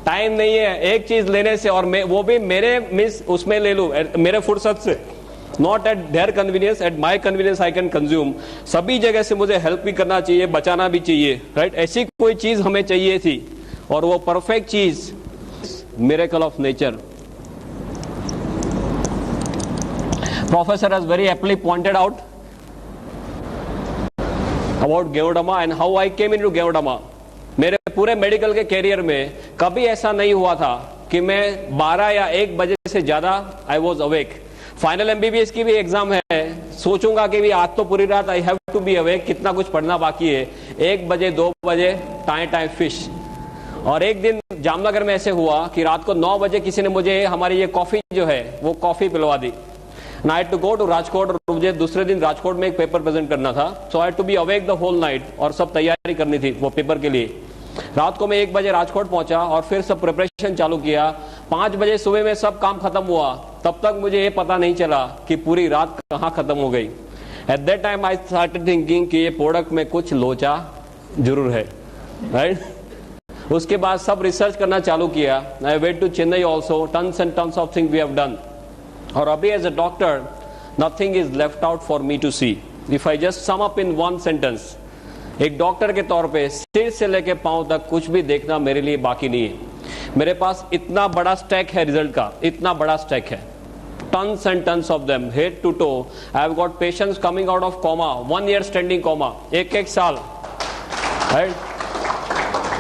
Time नहीं है एक चीज लेने से, और वो भी मेरे मिस उसमें ले लूं, मेरे फुर्सत से, not at their convenience, at my convenience I can consume. सभी जगह से मुझे हेल्प भी करना चाहिए, बचाना भी चाहिए, राइट? ऐसी कोई चीज हमें चाहिए थी, और वो परफेक्ट चीज miracle of nature. Professor has very aptly pointed out about Geodama and how I came into Geodama. मेरे पूरे मेडिकल के कैरियर में कभी ऐसा नहीं हुआ था कि मैं 12 या 1 बजे से ज्यादा I was awake. Final MBBS की भी एग्जाम है, सोचूंगा कि भी आज तो पूरी रात I have to be awake, कितना कुछ पढ़ना बाकी है, 1 बजे 2 बजे टाइम फिश। और एक दिन जामनगर में ऐसे हुआ कि रात को 9 बजे किसी ने मुझे हमारी ये कॉफी जो है वो कॉफी पिलवा दी। And I had to go to Rajkot, और मुझे दूसरे दिन राजकोट में एक पेपर प्रेजेंट करना था, so I had to be awake the whole night, और सब तैयारी करनी थी वो पेपर के लिए। रात को मैं 1 बजे राजकोट पहुंचा और फिर सब प्रिपरेशन चालू किया। 5 बजे सुबह में सब काम खत्म हुआ, तब तक मुझे ये पता नहीं चला कि पूरी रात कहाँ खत्म हो गई। At that time I started thinking कि ये प्रोडक्ट में कुछ लोचा जरूर है, राइट? उसके बाद सब रिसर्च करना चालू किया। I went to Chennai also, tons and tons of thing we have done. और अभी as a doctor nothing is left out for me to see. If I just sum up in 1 sentence, एक doctor के तौर पे सिर से लेके पांव तक कुछ भी देखना मेरे लिए बाकी नहीं है। मेरे पास इतना बड़ा स्टैक है रिजल्ट का, इतना बड़ा स्टैक है, tons and tons of them, head to toe. I have got patients coming out of coma, 1 year standing coma, एक साल, right?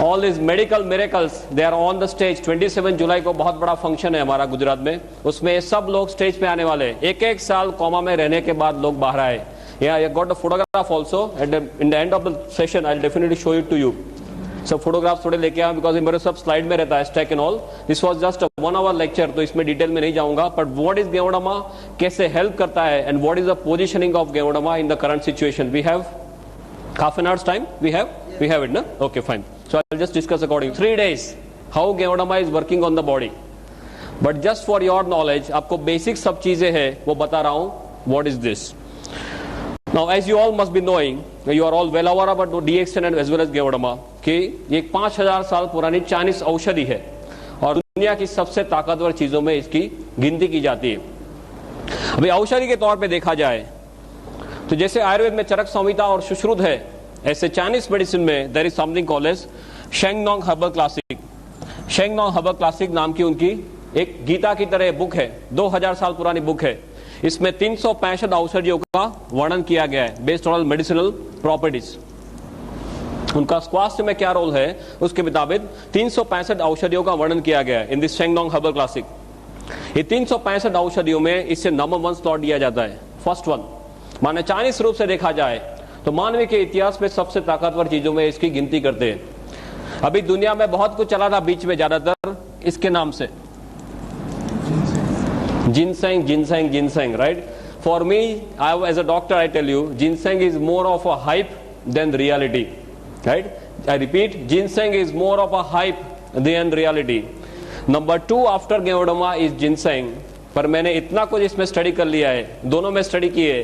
All these medical miracles, they are on the stage. 27 जुलाई को बहुत बड़ा function है हमारा गुजरात में, उसमें सब लोग स्टेज पे आने वाले हैं। एक साल कोमा में रहने के बाद लोग बाहर आए। Yeah, I got the photograph also. In the end of the session, I'll definitely show it to you. सब फोटोग्राफ थोड़े लेके आया, बिकॉज मेरे सब स्लाइड में रहता है stack and all. This was just 1 hour lecture, तो इसमें डिटेल में नहीं जाऊंगा। बट व्हाट इज गेओडामा, कैसे हेल्प करता है, and what is the positioning of ganoderma in the current situation. We have half an hour's time. We have it, no? Okay, fine. So I'll just discuss according 3 days how Geodama is working on the body. But just for your knowledge, आपको basic सब चीजें हैं वो बता रहा हूँ। What is this? Now, as you all must be knowing, you are all well aware about DXN and as well as Geodama, कि ये 5000 साल पुरानी चाइनीज औषधि है और दुनिया की सबसे ताकतवर चीजों में इसकी गिनती की जाती है। अभी औषधि के तौर पे देखा जाए तो जैसे आयुर्वेद में चरक संहिता और सुश्रुत है, ऐसे चाइनीज मेडिसिन में there is something called as Shennong herbal classic. Shennong herbal classic नाम की उनकी एक गीता की तरह बुक है, 2000 साल पुरानी बुक है। इसमें 365 औषधियों का वर्णन किया गया है बेस्ड ऑन मेडिसिनल प्रॉपर्टीज। उनका स्वास्थ्य में क्या रोल है उसके मुताबिक 365 औषधियों का वर्णन किया गया है इन दिस शेंगनोंग हर्बल क्लासिक। ये 365 औषधियों में इससे नंबर 1 स्लॉट दिया जाता है, फर्स्ट वन। माने चाइनीज रूप से देखा जाए तो मानव के इतिहास में सबसे ताकतवर चीजों में इसकी गिनती करते हैं। अभी दुनिया में बहुत कुछ चला था बीच में, ज्यादातर इसके नाम से ginseng ginseng ginseng, right? For me, I as a doctor I tell you, ginseng is more of a hype than reality, right? I repeat, ginseng is more of a hype than reality. Number 2 after ganoderma is ginseng. पर मैंने इतना कुछ इसमें study कर लिया है, दोनों में स्टडी किए,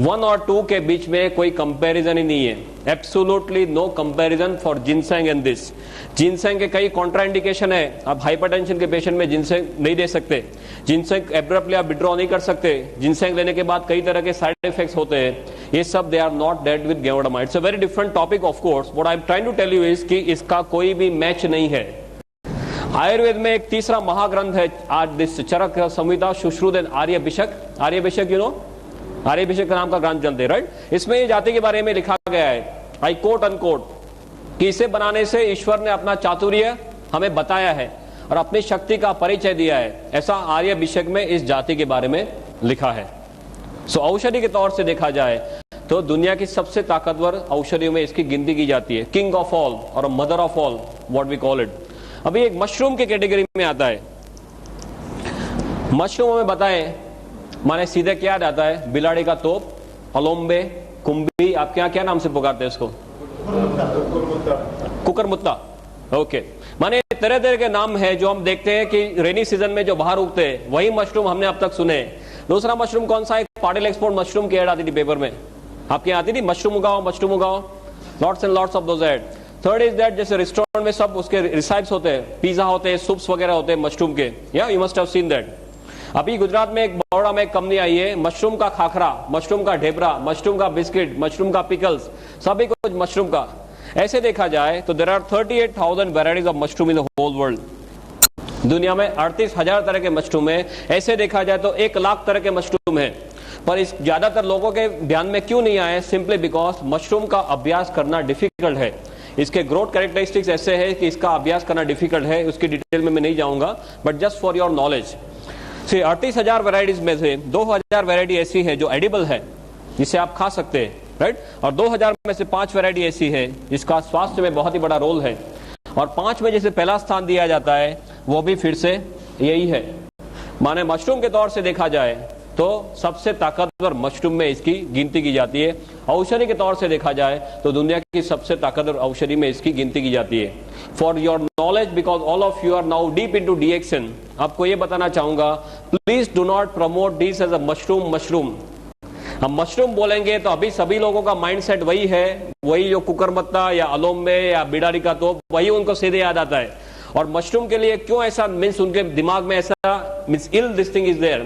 1 और 2 के बीच में कोई कंपैरिजन ही नहीं है। Absolutely no comparison for ginseng and this. Ginseng के कई कॉन्ट्राइंडिकेशन है, आप हाइपरटेंशन के पेशेंट में जिनसेंग नहीं दे सकते, जिनसेंग एब्रप्टली आप विड्रॉ नहीं कर सकते, जिनसेंग लेने के बाद कई तरह के साइड इफेक्ट्स होते हैं, ये सब they are not dead with ganoderma. It's a very different topic of course. What I am trying to tell you is कि इसका कोई भी मैच नहीं है। आयुर्वेद में एक तीसरा महाग्रंथ है आज this Charaka Samhita Sushruta and Aryabhishak. Aryabhishak you know, Aryabhishak का नाम का ग्रंथ चलते, राइट? इसमें ये जाति के बारे में लिखा गया है, आई कोट अनकोट, कि इसे बनाने से ईश्वर ने अपना चातुर्य हमें बताया है और अपनी शक्ति का परिचय दिया है। ऐसा आर्यभिषक में इस जाति के बारे में लिखा है। सो औषधि के तौर से देखा जाए तो दुनिया की सबसे ताकतवर औषधियों में इसकी गिनती की जाती है, किंग ऑफ ऑल और mother of all, what we call it. अभी एक मशरूम के कैटेगरी में आता है। मशरूम में बताएं, माने सीधे क्या याद आता है? बिलाड़ी का तोप, अलोम्बे, कुंभी, आपके यहाँ क्या नाम से पुकारते हैं इसको? कुकरमुत्ता। ओके, माने तरह तरह के नाम है जो हम देखते हैं कि रेनी सीजन में जो बाहर उगते हैं, वही मशरूम हमने अब तक सुने। दूसरा मशरूम कौन सा है? पाटिल एक्सपोर्ट मशरूम की एड आती थी पेपर में, आपके यहाँ आती थी, मशरूम उगाओ, lots and lots of those ad. Third is that जैसे रेस्टोरेंट में सब उसके रिसाइप्स होते हैं, पिज्जा होते हैं, सूप्स वगैरह होते हैं मशरूम के, या you must have seen that. अभी गुजरात में एक बड़ौदा में एक कंपनी आई है, मशरूम का खाखरा, मशरूम का ढेबरा, मशरूम का बिस्किट, मशरूम का पिकल्स, सभी कुछ मशरूम का। ऐसे देखा जाए तो there are 38,000 varieties of mushroom in the whole world. दुनिया में 38,000 तरह के मशरूम है। ऐसे देखा जाए तो 1 लाख तरह के मशरूम है, पर इस ज्यादातर लोगों के ध्यान में क्यों नहीं आए? सिंपली बिकॉज मशरूम का अभ्यास करना डिफिकल्ट है। इसके ग्रोथ कैरेक्टरिस्टिक्स ऐसे है कि इसका अभ्यास करना डिफिकल्ट है, उसकी डिटेल में मैं नहीं जाऊंगा, but just for your knowledge. 38,000 varieties में से 2,000 वेराइटी ऐसी है जो एडिबल है, जिसे आप खा सकते हैं, राइट, और 2,000 में से 5 वेराइटी ऐसी है जिसका स्वास्थ्य में बहुत ही बड़ा रोल है, और 5 में जैसे पहला स्थान दिया जाता है वो भी फिर से यही है। माने मशरूम के तौर से देखा जाए तो सबसे ताकतवर मशरूम में इसकी गिनती की जाती है। औषधि के तौर से देखा जाए तो दुनिया की सबसे ताकतवर औषधि में इसकी गिनती की जाती है। For your knowledge, because all of you are now deep into DXN, आपको ये बताना चाहूंगा, please do not promote this as a mushroom. हम मशरूम बोलेंगे तो अभी सभी लोगों का माइंडसेट वही है, वही जो कुकरमत्ता या अलोम्बे या बिडारी का तोप, वही उनको सीधे याद आता है। और मशरूम के लिए क्यों ऐसा मीन्स उनके दिमाग में ऐसा means ill this thing is there,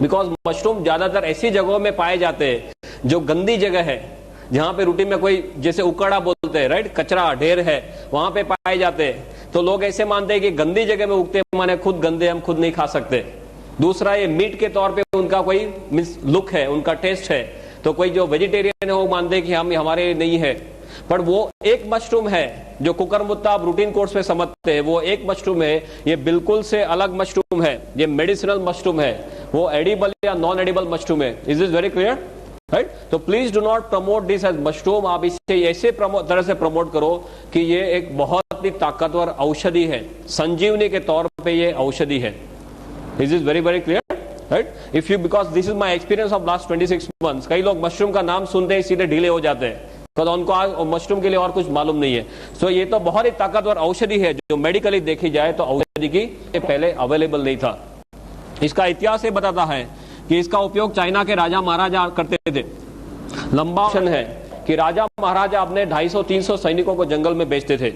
because mushroom ज्यादातर ऐसी जगहों में पाए जाते हैं जो गंदी जगह है, जहां पे रूटीन में कोई जैसे उकड़ा बोलते हैं, राइट, कचरा ढेर है, वहां पे पाए जाते हैं। तो लोग ऐसे मानते हैं कि गंदी जगह में उगते माने खुद गंदे, हम खुद नहीं खा सकते। दूसरा, ये मीट के तौर पे उनका कोई मीन्स लुक है, उनका टेस्ट है, तो कोई जो वेजिटेरियन है वो मानते हैं कि हम हमारे नहीं है। पर वो एक मशरूम है जो कुकरमुत्ता आप रूटीन कोर्स में समझते हैं, वो एक मशरूम है, ये बिल्कुल से अलग मशरूम है, ये मेडिसिनल मशरूम है, वो एडिबल या नॉन एडिबल मशरूम है। Is this very clear, right? तो please do not promote this as mushroom. आप इसे ऐसे तरह से प्रमोट करो कि ये एक बहुत ही ताकतवर औषधि है, संजीवनी के तौर पे ये औषधि है। Is this very very clear, right? If you, because this is my experience of last 26 months, कई लोग मशरूम का नाम सुनते ही सीधे ढीले हो जाते हैं, तो उनको मशरूम के लिए और कुछ मालूम नहीं है। सो ये तो बहुत ही ताकतवर औषधि है जो मेडिकली देखी जाए तो औषधि की पहले अवेलेबल नहीं था। इसका इतिहास ये बताता है कि इसका उपयोग चाइना के राजा महाराजा करते थे। लंबा ऑप्शन है कि राजा महाराजा अपने 250-300 सैनिकों को जंगल में भेजते थे।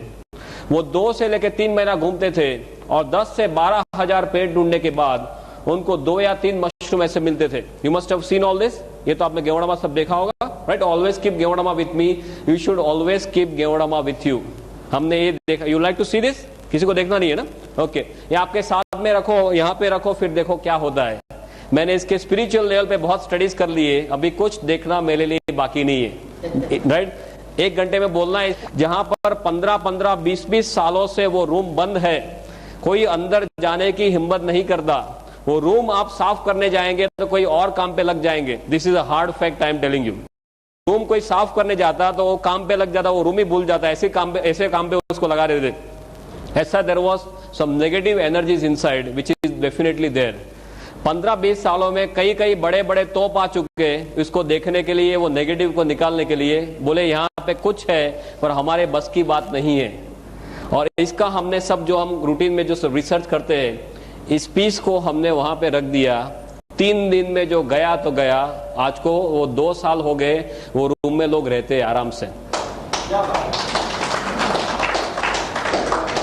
वो 2 से लेकर 3 महीना घूमते थे और 10 से 12 हजार पेड़ ढूंढने के बाद उनको 2 या 3 मशरूम ऐसे मिलते थे। You must have seen all this, ये तो आपने गेवड़ामा सब देखा होगा, right? Always keep ganoderma with me, you should always keep ganoderma with you. हमने ये देखा। You like to see this? किसी को देखना नहीं है ना? ओके, ये आपके साथ में रखो, यहाँ पे रखो, फिर देखो क्या होता है। मैंने इसके स्पिरिचुअल लेवल पे बहुत स्टडीज कर लिए, अभी कुछ देखना मेरे लिए बाकी नहीं है, राइट? 1 घंटे में बोलना है। जहां पर 15-15, 20-20 सालों से वो रूम बंद है, कोई अंदर जाने की हिम्मत नहीं करता, वो रूम आप साफ करने जाएंगे तो कोई और काम पे लग जाएंगे। This is a hard fact, I am telling you. Room कोई साफ करने जाता तो वो काम पे लग जाता, वो रूम ही भूल जाता, ऐसे काम पे उसको लगा देते। ऐसा there was some negative energies inside which is definitely there. 15-20 सालों में कई कई बड़े बड़े तोप आ चुके इसको देखने के लिए, वो नेगेटिव को निकालने के लिए। बोले यहाँ पे कुछ है पर हमारे बस की बात नहीं है। और इसका हमने सब जो हम रूटीन में जो सब रिसर्च करते हैं, इस पीस को हमने वहां पे रख दिया। 3 दिन में जो गया तो गया, आज को वो 2 साल हो गए, वो रूम में लोग रहते हैं आराम से।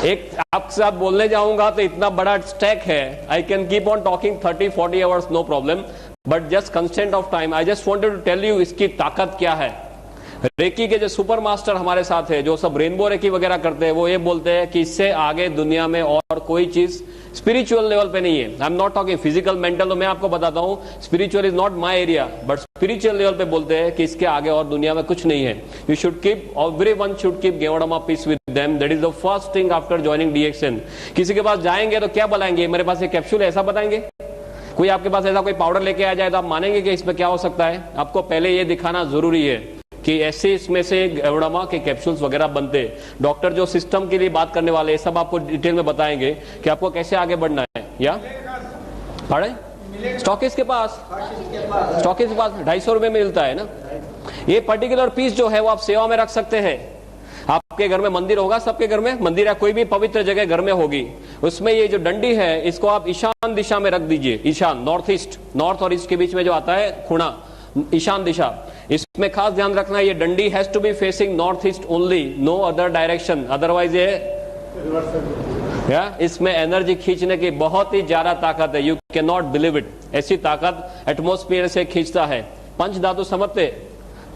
एक आपके साथ बोलने जाऊंगा तो इतना बड़ा स्टैक है, I can keep on talking 30-40 hours, no problem, but just constant of time I just wanted to tell you इसकी ताकत क्या है। रेकी के जो सुपर मास्टर हमारे साथ है, जो सब रेनबो रेकी वगैरह करते हैं, वो ये बोलते हैं कि इससे आगे दुनिया में और कोई चीज स्पिरिचुअल लेवल पे नहीं है। I am not talking physical mental, तो मैं आपको बताता हूँ spiritual is not my area, but spiritual level पे बोलते हैं कि इसके आगे और दुनिया में कुछ नहीं है। You should keep, everyone should keep ganoderma piece with them, that is the first thing after joining DXN। किसी के पास जाएंगे तो क्या बताएंगे? मेरे पास एक कैप्सूल है, ऐसा बताएंगे? कोई आपके पास ऐसा कोई पाउडर लेके आ जाए तो आप मानेंगे कि इसमें क्या हो सकता है? आपको पहले ये दिखाना जरूरी है कि ऐसे इसमें से गेवड़ामा के कैप्सूल्स वगैरह बनते। डॉक्टर जो सिस्टम के लिए बात करने वाले हैं, सब आपको डिटेल में बताएंगे कि आपको कैसे आगे बढ़ना है। या पढ़े स्टॉकिस्ट के पास 250 रुपए में मिलता है ना। ये पर्टिकुलर पीस जो है वो आप सेवा में रख सकते हैं। आपके घर में मंदिर होगा, सबके घर में मंदिर या कोई भी पवित्र जगह घर में होगी, उसमें ये जो डंडी है इसको आप ईशान दिशा में रख दीजिए। ईशान, नॉर्थ ईस्ट, नॉर्थ और ईस्ट के बीच में जो आता है खुणा, ईशान दिशा। इसमें खास ध्यान रखना, ये डंडी has to be facing north east only, no other direction, otherwise ये इसमें एनर्जी खींचने की बहुत ही ज्यादा ताकत है, you can not believe it. ऐसी ताकत एटमॉस्फेयर से खींचता है। पंच धातु समझते,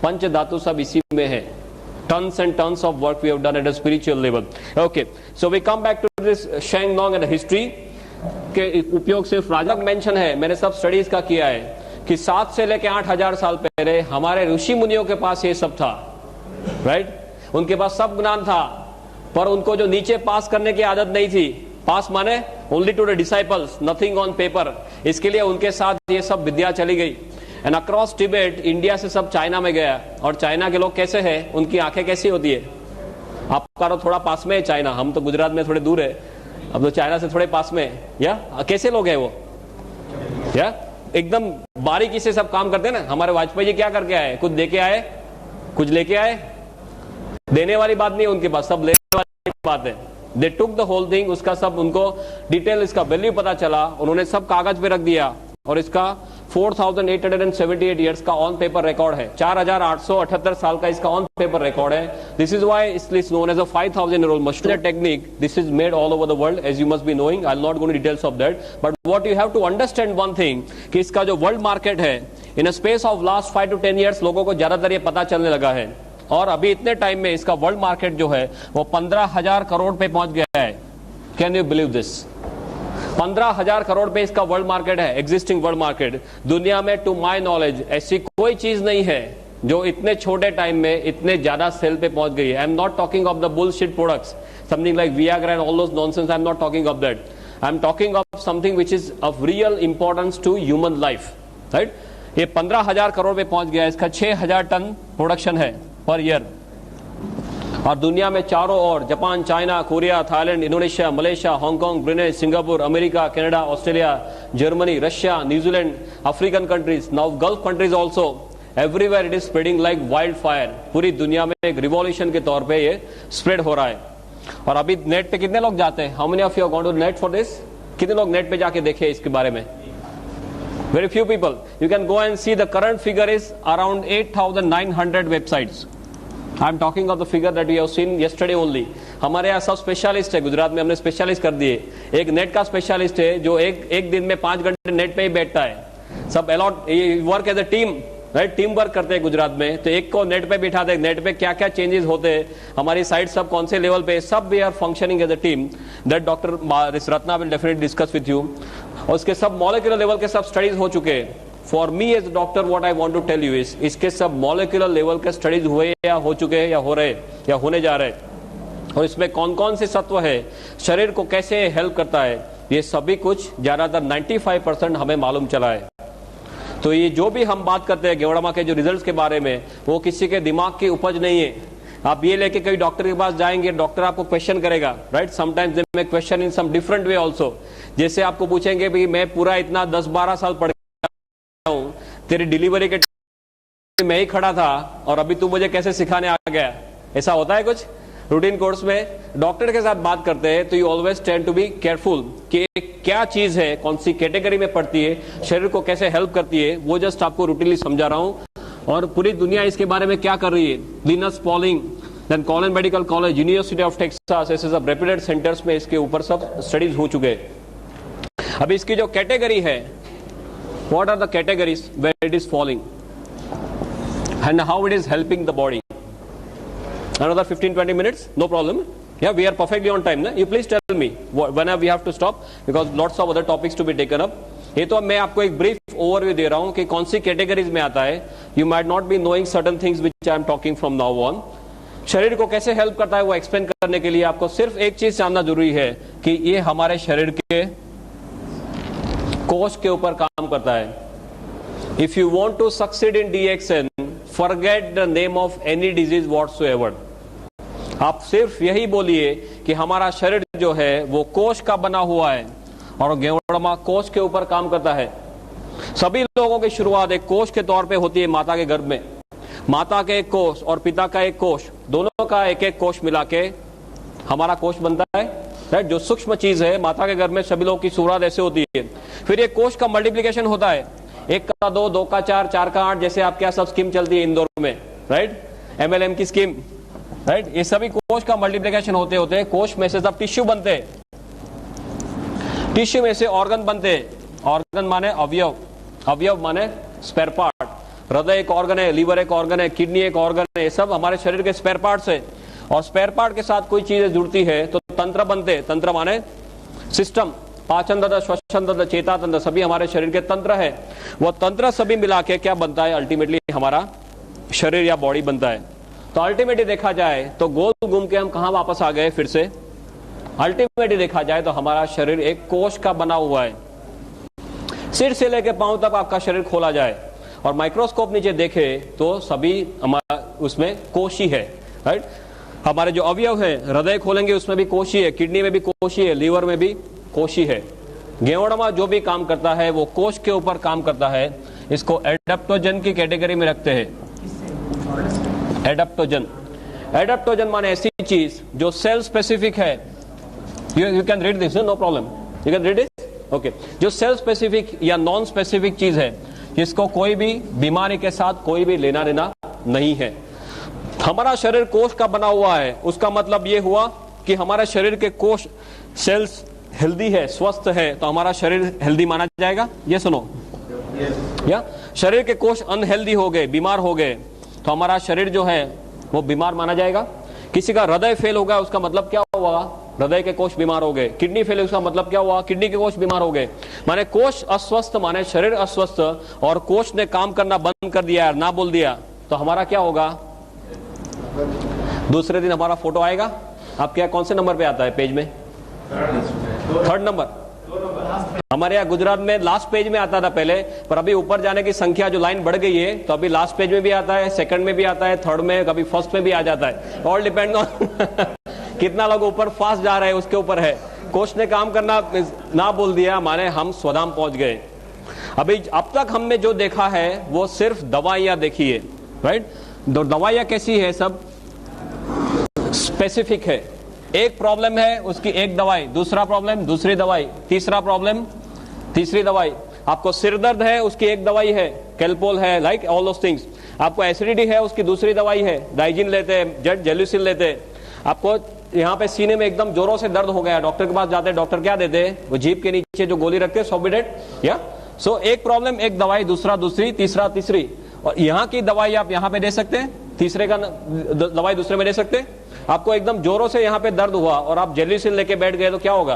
पंच धातु सब इसी में है। Tons and tons of work we have done at a spiritual level. Okay, so we come back to this Shang Nong and history के उपयोग सिर्फ राजा मेंशन है। मैंने सब स्टडीज का किया है कि 7 से लेकर 8,000 साल पहले हमारे ऋषि मुनियों के पास ये सब था, राइट? उनके पास सब ज्ञान था, पर उनको जो नीचे पास करने की आदत नहीं थी। पास माने only to the disciples, nothing on paper. इसके लिए उनके साथ ये सब विद्या चली गई। एंड अक्रॉस टिबेट, इंडिया से सब चाइना में गया। और चाइना के लोग कैसे हैं, उनकी आंखें कैसी होती है? आपका तो थोड़ा पास में है चाइना, हम तो गुजरात में थोड़े दूर है, अब तो चाइना से थोड़े पास में है। या कैसे लोग हैं वो? या एकदम बारीकी से सब काम करते हैं ना। हमारे वाजपेयी जी क्या करके आए? कुछ दे के आए, कुछ लेके आए? देने वाली बात नहीं है उनके पास, सब लेने वाली बात है। दे टुक द होल थिंग, उसका सब उनको डिटेल, इसका वैल्यू पता चला, उन्होंने सब कागज पे रख दिया। और इसका 4,878 ईयर्स का ऑन पेपर रिकॉर्ड है। 4,878 साल का इसका ऑन पेपर रिकॉर्ड है। This is why it is known as a 5,000-year-old machine technique. This is made all over the world, as you must be knowing. I'll not go into details of that, but what you have to understand one thing, कि इसका जो world market है, in a space of last 5 to 10 years लोगों को ज्यादातर ये पता चलने लगा है। और अभी इतने टाइम में इसका वर्ल्ड मार्केट जो है वो 15,000 करोड़ पे पहुंच गया है। Can you believe this? 15,000 crore पे इसका वर्ल्ड मार्केट है, एग्जिस्टिंग वर्ल्ड मार्केट। दुनिया में टू माय नॉलेज ऐसी कोई चीज नहीं है जो इतने छोटे टाइम में इतने ज्यादा सेल पे पहुंच गई है। I am not talking of the bullshit products, something like Viagra and all those nonsense. I am not talking of that. I am talking of something which is of real importance to human life, right? ये 15,000 करोड़ पे पहुंच गया है। इसका 6,000 ton production है per year. और दुनिया में चारों ओर Japan, China, Korea, Thailand, Indonesia, Malaysia, Hong Kong, Brunei, Singapore, America, Canada, Australia, Germany, Russia, New Zealand, African countries, now Gulf countries also, everywhere it is spreading like wild fire. पूरी दुनिया में एक रिवॉल्यूशन के तौर पे ये स्प्रेड हो रहा है। और अभी नेट पे कितने लोग जाते हैं? How many of you are going to net for this? कितने लोग नेट पे जाके देखे इसके बारे में? Very few people. You can go and see the current figure is around 8,900 websites. I am talking of the figure that we have seen yesterday only. हमारे यहाँ सब स्पेशलिस्ट है, गुजरात में हमने स्पेशलिस्ट कर दिए। एक नेट का स्पेशलिस्ट है जो एक दिन में 5 घंटे नेट पे ही बैठता है। सब a lot work as a team, right? Team work करते हैं गुजरात में। तो एक को नेट पे बिठा दे, नेट पे क्या क्या चेंजेस होते हैं, हमारी साइट सब कौन से लेवल पे, सब we are functioning as a team. That doctor Ratna will definitely discuss with you. और उसके सब मॉलिक्यूलर लेवल के सब स्टडीज हो चुके हैं। For me as doctor what I want to tell you is, इसके सब मॉलिक्यूलर लेवल के स्टडीज हुए या हो चुके हैं या हो रहे या होने जा रहे हैं। और इसमें कौन कौन से तत्व है, शरीर को कैसे हेल्प करता है, ये सभी कुछ ज्यादातर 95% हमें मालूम चला है। तो ये जो भी हम बात करते हैं गेवड़ामा के जो रिजल्ट्स के बारे में, वो किसी के दिमाग की उपज नहीं है। आप ये लेके कई डॉक्टर के पास जाएंगे, डॉक्टर आपको क्वेश्चन करेगा, right? Sometimes they may question in some different way also. जैसे आपको पूछेंगे भाई मैं पूरा इतना 10-12 साल पढ़ गया हूं, तेरी डिलीवरी के मैं ही खड़ा था और अभी तू मुझे कैसे सिखाने आ गया? ऐसा होता है कुछ रूटीन कोर्स में? डॉक्टर के साथ बात करते हैं तो you always tend to be careful कि क्या चीज है, कौन सी कैटेगरी में पड़ती है, शरीर को कैसे हेल्प करती है, वो जस्ट आपको रूटीनली समझा रहा हूं। और पूरी दुनिया इसके बारे में क्या कर रही है। Linus Pauling, then Colon medical college, university of Texas, ऐसे सब रेप्यूटेड सेंटर्स में इसके ऊपर सब स्टडीज हो चुके हैं। अब इसकी जो कैटेगरी है, what are the categories where it is falling and how it is helping the body. Another 15-20 minutes, no problem. Yeah, we are perfectly on time. You please tell me whenever we have to stop because lots of other topics to be taken up. ये तो मैं आपको एक brief overview दे रहा हूँ कि कौन सी categories में आता है। You might not be knowing certain things which I am talking from now on. शरीर को कैसे हेल्प करता है वो एक्सप्लेन करने के लिए आपको सिर्फ एक चीज जानना जरूरी है कि ये हमारे शरीर के कोश के ऊपर काम करता है। If you want to succeed in DXN, forget the name of any disease whatsoever. आप सिर्फ यही बोलिए कि हमारा शरीर जो है वो कोश का बना हुआ है और गेवड़मा कोश के ऊपर काम करता है। सभी लोगों की शुरुआत एक कोश के तौर पे होती है माता के गर्भ में। माता के एक कोश और पिता का एक कोश, दोनों का एक एक कोश मिला के हमारा कोश बनता है, राइट? जो सूक्ष्म चीज है माता के गर्भ में सभी लोगों की शुरुआत ऐसे होती है। फिर ये कोश का मल्टीप्लिकेशन होता है। 1 का 2, 2 का 4, 4 का 8, जैसे आपके यहाँ सब स्कीम चलती है इंदौर में, राइट, MLM की स्कीम, राइट, ये सभी कोश का मल्टीप्लिकेशन होते होते कोश में से सब टिश्यू बनते हैं, टिश्यू में से ऑर्गन बनते हैं, ऑर्गन माने अवयव, अवयव माने स्पेयर पार्ट, हृदय एक ऑर्गन है, लीवर एक ऑर्गन है, किडनी एक ऑर्गन है, ये सब हमारे शरीर के स्पेयर पार्ट्स है। और स्पेयर पार्ट के साथ कोई चीजें जुड़ती है तो तंत्र बनते हैं, तंत्र माने सिस्टम, पाचन तंत्र, श्वसन तंत्र, चेता तंत्र, सभी हमारे शरीर के तंत्र है। वो तंत्र सभी मिला के क्या बनता है, अल्टीमेटली हमारा शरीर या बॉडी बनता है। तो अल्टीमेटली देखा जाए तो गोल घूम के हम कहां वापस आ गए फिर से, अल्टीमेटली देखा जाए तो हमारा शरीर एक कोश का बना हुआ है। सिर से लेकर पांव तक आपका शरीर खोला जाए और माइक्रोस्कोप नीचे देखे तो सभी हमारा उसमें कोश ही है, राइट। हमारे जो अवयव है, हृदय खोलेंगे उसमें भी कोश ही है, किडनी में भी कोश ही है, लीवर में भी कोश ही है। गेवड़मा जो भी काम करता है वो कोश के ऊपर काम करता है। इसको एडेप्टोजन की कैटेगरी में रखते हैं। एडेप्टोजन, एडेप्टोजन माने ऐसी चीज जो सेल स्पेसिफिक है। You can read this, no problem, you can read it, okay. जो सेल स्पेसिफिक या नॉन स्पेसिफिक चीज है जिसको कोई भी बीमारी के साथ कोई भी लेना देना नहीं है। हमारा शरीर कोश का बना हुआ है, उसका मतलब यह हुआ कि हमारे शरीर के कोश सेल्स हेल्दी है, स्वस्थ है, तो हमारा शरीर हेल्दी माना जाएगा। ये सुनो, या शरीर के कोश अनहेल्दी हो गए, बीमार हो गए, तो हमारा शरीर जो है वो बीमार माना जाएगा। किसी का हृदय फेल हो गया, उसका मतलब क्या हुआ, हृदय के कोश बीमार हो गए। किडनी फेल, उसका मतलब क्या हुआ, किडनी के कोश बीमार हो गए। माने कोश अस्वस्थ माने शरीर अस्वस्थ, और कोश ने काम करना बंद कर दिया, ना बोल दिया, तो हमारा क्या होगा, दूसरे दिन हमारा फोटो आएगा। आपके यहाँ कौन से नंबर पे आता है पेज में, 3rd नंबर। हमारे यहाँ गुजरात में लास्ट पेज में आता था पहले, पर अभी ऊपर जाने की संख्या जो लाइन बढ़ गई है, तो अभी लास्ट पेज में भी आता है, 2nd में भी आता है, 3rd में, कभी 1st में भी आ जाता है। ऑल डिपेंड ऑन कितना लोग ऊपर फास्ट जा रहे हैं उसके ऊपर है। कोच ने काम करना ना बोल दिया माने हम स्वधाम पहुंच गए। अभी अब तक हमने जो देखा है वो सिर्फ दवाइयां देखी है, राइट। दवाइयां कैसी है, सब स्पेसिफिक है। एक प्रॉब्लम है उसकी एक दवाई, दूसरा प्रॉब्लम दूसरी दवाई, तीसरा प्रॉब्लम तीसरी दवाई। आपको सिर दर्द है उसकी एक दवाई है, कैल्पोल है, लाइक ऑल दोस थिंग्स। आपको एसिडिटी है उसकी दूसरी दवाई है, डाइजिन लेते हैं, जेट जेल्यूसिल लेते हैं। आपको यहाँ पे सीने में एकदम जोरों से दर्द हो गया, डॉक्टर के पास जाते हैं, डॉक्टर क्या देते हैं, वो जीभ के नीचे जो गोली रखते हैं, सॉबिडेट, या सो एक प्रॉब्लम एक दवाई, दूसरा दूसरी, तीसरा तीसरी। और यहाँ की दवाई आप यहाँ पे दे सकते हैं, तीसरे का दवाई दूसरे में दे सकते हैं। आपको एकदम जोरों से यहाँ पे दर्द हुआ और आप जेल्यूसिल लेके बैठ गए तो क्या होगा,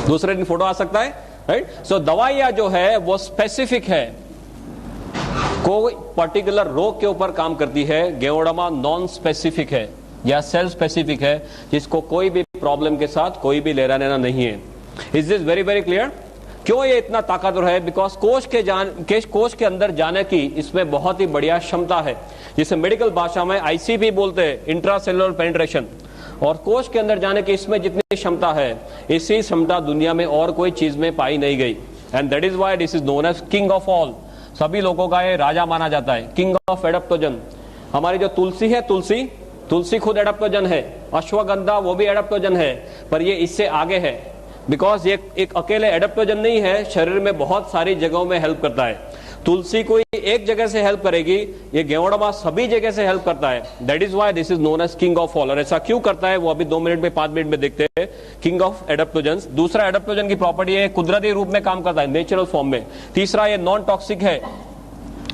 दूसरे दिन फोटो आ सकता है, राइट। सो दवाइयां जो है वो स्पेसिफिक है, कोई पर्टिकुलर रोग के ऊपर काम करती है। गेवड़मा नॉन स्पेसिफिक है या सेल स्पेसिफिक है, जिसको कोई भी प्रॉब्लम के साथ कोई भी लेना देना नहीं है। Is this very very clear? क्यों ये इतना ताकतवर है? बिकॉज कोश के अंदर जाने की इसमें बहुत ही बढ़िया क्षमता है, जिसे मेडिकल भाषा में ICP बोलते हैं, इंट्रासेलुलर पेनिट्रेशन। और कोश के अंदर जाने की इसमें जितनी क्षमता है, इसी क्षमता दुनिया में और कोई चीज में पाई नहीं गई। And that is why this is known as king of all. सभी लोगों का ये राजा माना जाता है, किंग ऑफ एडेप्टोजन। हमारी जो तुलसी है, तुलसी खुद एडेप्टोजन है। अश्वगंधा वो भी एडेप्टोजन है, पर ये इससे आगे है। बिकॉज ये एक अकेले एडेप्टोजन नहीं है, शरीर में बहुत सारी जगहों में हेल्प करता है। तुलसी कोई एक जगह से हेल्प करेगी, ये गेवड़मा सभी जगह से हेल्प करता है। That is why this is known as king of all. और ऐसा क्यों करता है वो अभी 2 मिनट में 5 मिनट में देखते हैं। King of adaptogen. दूसरा, एडेप्टोजन की प्रॉपर्टी है कुदरती रूप में काम करता है, नेचुरल फॉर्म में। तीसरा, ये नॉन टॉक्सिक है,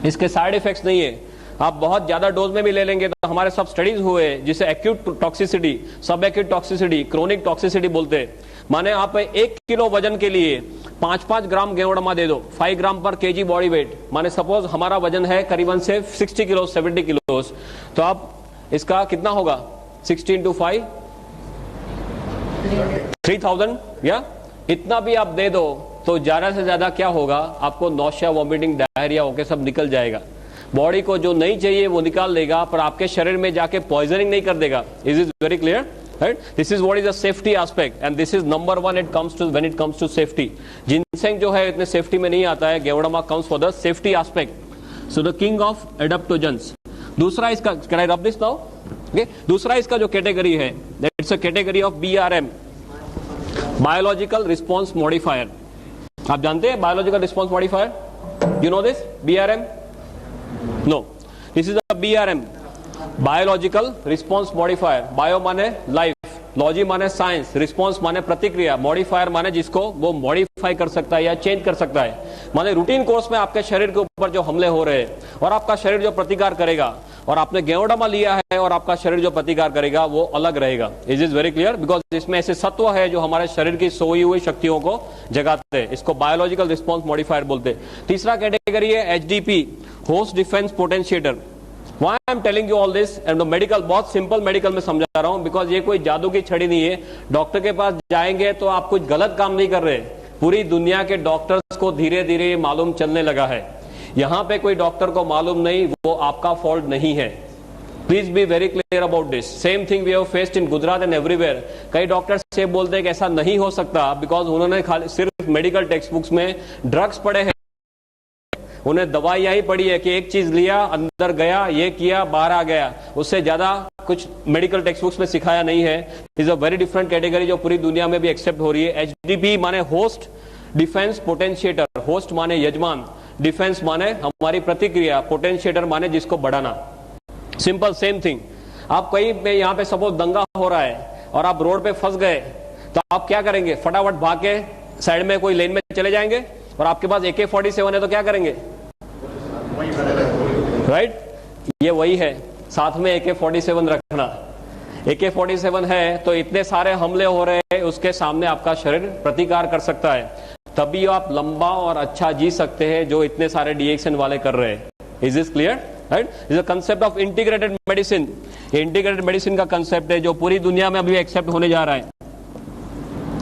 इसके साइड इफेक्ट्स नहीं है। आप बहुत ज्यादा डोज में भी ले लेंगे तो हमारे सब स्टडीज हुए, जिसे एक्यूट टॉक्सिसिटी, सब एक्यूट टॉक्सिसिटी, क्रोनिक टॉक्सिसिटी बोलते हैं। माने आप 1 किलो वजन के लिए 5-5 ग्राम गेवड़मा दे दो, 5 ग्राम पर केजी बॉडी वेट। माने सपोज हमारा वजन है करीबन से 60 किलो 70 किलो, तो आप इसका कितना होगा, 60 × 5 3000, या इतना भी आप दे दो तो ज्यादा से ज्यादा क्या होगा, आपको नौशिया, वॉमिटिंग, डायरिया होके सब निकल जाएगा। बॉडी को जो नहीं चाहिए वो निकाल देगा, पर आपके शरीर में जाके पॉइजनिंग नहीं कर देगा। Is is very clear? Right? This is what is the safety aspect, and this is number 1 when it comes to safety. Ginseng जो है इतने सेफ्टी में नहीं आता है, गेवड़मा comes for the safety aspect. So the king of adaptogens. दूसरा इसका, can I rub this now? Okay? दूसरा इसका जो कैटेगरी है, that's a category of BRM, biological response modifier. आप जानते हैं biological response modifier? You know this BRM? No, this is a BRM, biological response modifier. Bio माने life, logy माने science, response माने प्रतिक्रिया, मॉडिफायर माने जिसको वो मॉडिफाई कर सकता है या चेंज कर सकता है। माने रूटीन कोर्स में आपके शरीर के ऊपर जो हमले हो रहे हैं और आपका शरीर जो प्रतिकार करेगा, और आपने गेवोडामा लिया है और आपका शरीर जो प्रतिकार करेगा वो अलग रहेगा। Is is very clear? Because इसमें ऐसे सत्व है जो हमारे शरीर की सोई हुई शक्तियों को जगाते हैं। इसको बायोलॉजिकल रिस्पॉन्स मॉडिफायर बोलते हैं। तीसरा कैटेगरी है HDP, host defence potentiator. Why I am telling you all this? and the medical, बहुत सिंपल मेडिकल में समझा रहा हूं, बिकॉज ये कोई जादू की छड़ी नहीं है। डॉक्टर के पास जाएंगे तो आप कुछ गलत काम नहीं कर रहे। पूरी दुनिया के डॉक्टर्स को धीरे धीरे मालूम चलने लगा है। यहां पे कोई डॉक्टर को मालूम नहीं, वो आपका फॉल्ट नहीं है। Please be very clear about this. Same thing we have faced in Gujarat and everywhere. कई डॉक्टर्स से बोलते हैं कि ऐसा नहीं हो सकता, बिकॉज उन्होंने खाली सिर्फ मेडिकल टेक्स्ट बुक्स में ड्रग्स पढ़े हैं, उन्हें दवाइयां ही पड़ी है कि एक चीज लिया, अंदर गया, ये किया, बाहर आ गया। उससे ज्यादा कुछ मेडिकल टेक्स्ट बुक्स में सिखाया नहीं है। Is a very different category जो पूरी दुनिया में भी एक्सेप्ट हो रही है। HDP माने होस्ट डिफेंस पोटेंशिएटर। होस्ट माने यजमान, डिफेंस माने हमारी प्रतिक्रिया, पोटेंशिएटर माने जिसको बढ़ाना। Simple same thing. आप कहीं पे यहाँ पे सपोज दंगा हो रहा है और आप रोड पे फंस गए, तो आप क्या करेंगे? फटाफट भाग के साइड में कोई लेन में चले जाएंगे, और आपके पास AK-47 है तो क्या करेंगे? राइट? ये वही है, साथ में AK-47 रखना। AK-47 है तो इतने सारे हमले हो रहे हैं, उसके सामने आपका शरीर प्रतिकार कर सकता है। तभी आप लंबा और अच्छा जी सकते हैं जो इतने सारे DXN वाले कर रहे हैं। Is this clear? Right? Is the concept of integrated medicine. ये इंटीग्रेटेड मेडिसिन का कंसेप्ट है जो पूरी दुनिया में अभी एक्सेप्ट होने जा रहा है।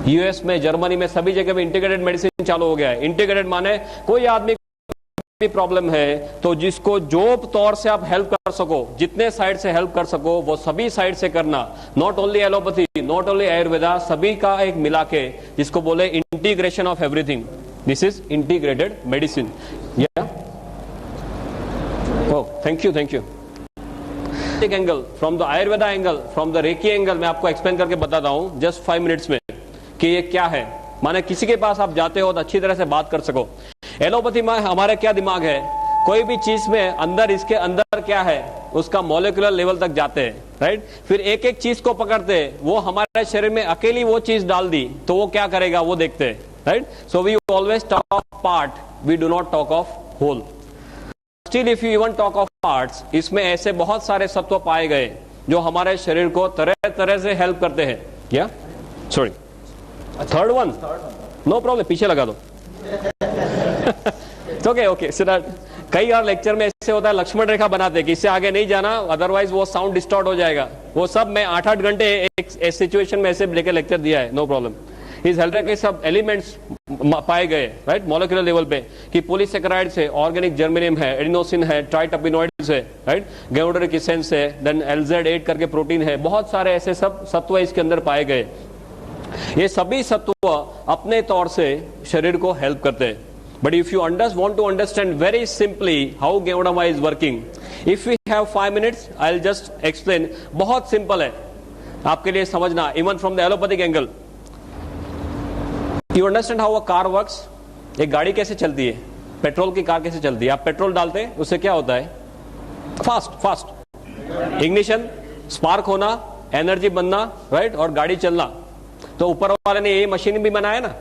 US में, जर्मनी में, सभी जगह में इंटीग्रेटेड मेडिसिन चालू हो गया है। इंटीग्रेटेड माने कोई आदमी भी प्रॉब्लम है तो जिसको जो तौर से आप हेल्प कर सको, जितने साइड से हेल्प कर सको वो सभी साइड से करना। Not only allopathy, not only Ayurveda, सभी का एक मिला के, जिसको बोले integration of everything. This is integrated medicine. या oh, thank you, thank you. एक angle, from the Ayurveda angle, from the reiki angle, मैं आपको एक्सप्लेन करके बताता हूं जस्ट 5 मिनट्स में कि ये क्या है। माने किसी के पास आप जाते हो तो अच्छी तरह से बात कर सको। एलोपैथी में हमारा क्या दिमाग है, कोई भी चीज में अंदर, इसके अंदर क्या है उसका मॉलिक्यूलर लेवल तक जाते हैं। राइट? फिर एक एक चीज को पकड़ते हैं, वो हमारे शरीर में अकेली वो चीज डाल दी तो वो क्या करेगा वो देखते हैं। Right? So we always talk of part, we do not talk of whole. Still if you even talk of parts, इसमें ऐसे बहुत सारे सत्व पाए गए जो हमारे शरीर को तरह तरह से हेल्प करते हैं। या sorry, third one, no problem, पीछे लगा दो। ओके ओके, सो कई और लेक्चर में ऐसे होता है, लक्ष्मण रेखा बनाते कि इससे आगे नहीं जाना, अदरवाइज वो साउंड डिस्टॉर्ट हो जाएगा। वो सब मैं 8-8 घंटे एक सिचुएशन में ऐसे लेकर लेक्चर दिया है, नो प्रॉब्लम। इस हेल्थ के सब एलिमेंट्स पाए गए, राइट, मॉलिक्यूलर लेवल पे, कि पॉलीसेकेराइड्स है, ऑर्गेनिक जर्मेनियम है, एडिनोसिन है, ट्राइटर्पिनोइड्स है, राइट, गेओडरिक एसेंस है, देन LZ8 करके प्रोटीन है, बहुत सारे ऐसे सब सत्व इसके अंदर पाए गए। ये सभी सत्व अपने तौर से शरीर को हेल्प करते हैं। But if you want to understand very simply how गेओडामा is working, if we have 5 minutes, I'll just explain. बहुत सिंपल है आपके लिए समझना, even from the allopathic angle. You understand how a car works? एक गाड़ी कैसे चलती है, पेट्रोल की कार कैसे चलती है? आप पेट्रोल डालते हैं, उससे क्या होता है? फास्ट इग्निशन, स्पार्क होना, एनर्जी बनना, राइट, और गाड़ी चलना। तो ऊपर वाले ने ये मशीन भी बनाया ना,